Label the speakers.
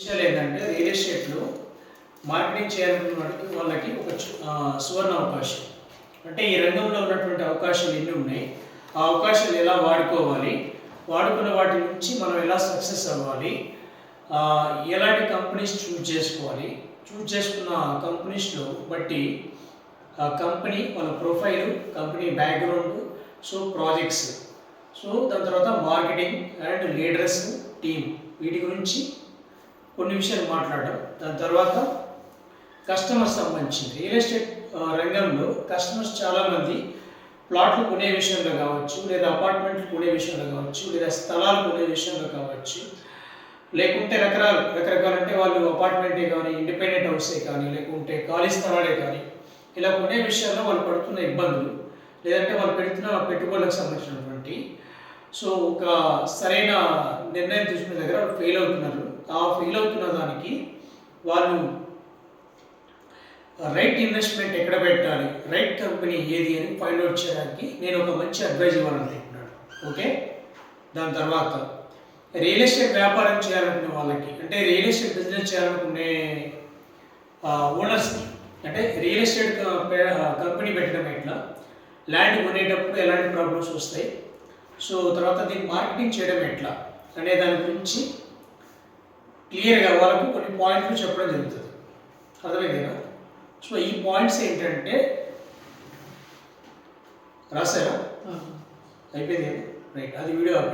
Speaker 1: విషయాలు ఏంటంటే రియల్ ఎస్టేట్లో మార్కెటింగ్ చేయాలనుకున్న వాళ్ళకి ఒక సువర్ణ అవకాశం. అంటే ఈ రంగంలో ఉన్నటువంటి అవకాశాలు ఎన్ని ఉన్నాయి, ఆ అవకాశాలు ఎలా వాడుకోవాలి, వాడుకున్న వాటి నుంచి మనం ఎలా సక్సెస్ అవ్వాలి, ఎలాంటి కంపెనీస్ చూజ్ చేసుకోవాలి, చూజ్ చేసుకున్న కంపెనీస్లో బట్టి కంపెనీ వాళ్ళ profile, company background, so projects, so దాని తర్వాత మార్కెటింగ్ అండ్ లీడర్స్, టీమ్, వీటి గురించి కొన్ని విషయాలు మాట్లాడడం. దాని తర్వాత కస్టమర్స్ సంబంధించింది. రియల్ ఎస్టేట్ రంగంలో కస్టమర్స్ చాలామంది ప్లాట్లు కొనే విషయంలో కావచ్చు, లేదా అపార్ట్మెంట్లు కొనే విషయంలో కావచ్చు, లేదా స్థలాలు కొనే విషయంలో కావచ్చు, లేకుంటే రకరకాలు అంటే వాళ్ళు అపార్ట్మెంటే కానీ, ఇండిపెండెంట్ హౌసే కానీ, లేకుంటే ఖాళీ స్థలాలే కానీ, ఇలా కొనే విషయాల్లో వాళ్ళు పడుతున్న ఇబ్బందులు, లేదంటే వాళ్ళు పెడుతున్న పెట్టుబడులకు సంబంధించినటువంటి సో ఒక సరైన నిర్ణయం తీసుకునే దగ్గర ఫెయిల్ అవుతున్నారు. ఆ ఫెయిల్ అవుతున్న దానికి వాళ్ళు రైట్ ఇన్వెస్ట్మెంట్ ఎక్కడ పెట్టాలి, రైట్ కంపెనీ ఏది అని ఫైండ్ అవుట్ చేయడానికి నేను ఒక మంచి అడ్వైజ్ ఇవ్వాలనుకుంటున్నాను. ఓకే. దాని తర్వాత రియల్ ఎస్టేట్ వ్యాపారం చేయాలనుకునే వాళ్ళకి, అంటే రియల్ ఎస్టేట్ బిజినెస్ చేయాలనుకునే ఓనర్స్కి, అంటే రియల్ ఎస్టేట్ కంపెనీ పెట్టడం ఎట్లా, ల్యాండ్ కొనేటప్పుడు ఎలాంటి ప్రాబ్లమ్స్ వస్తాయి, సో తర్వాత దీన్ని మార్కెటింగ్ చేయడం ఎట్లా అనే దాని గురించి క్లియర్గా వాళ్ళకు కొన్ని పాయింట్లు చెప్పడం జరుగుతుంది. అర్థమైందా? సో ఈ పాయింట్స్ ఏంటంటే రాసారా? అయిపోయింది. రైట్, అది వీడియో ఆపేయండి.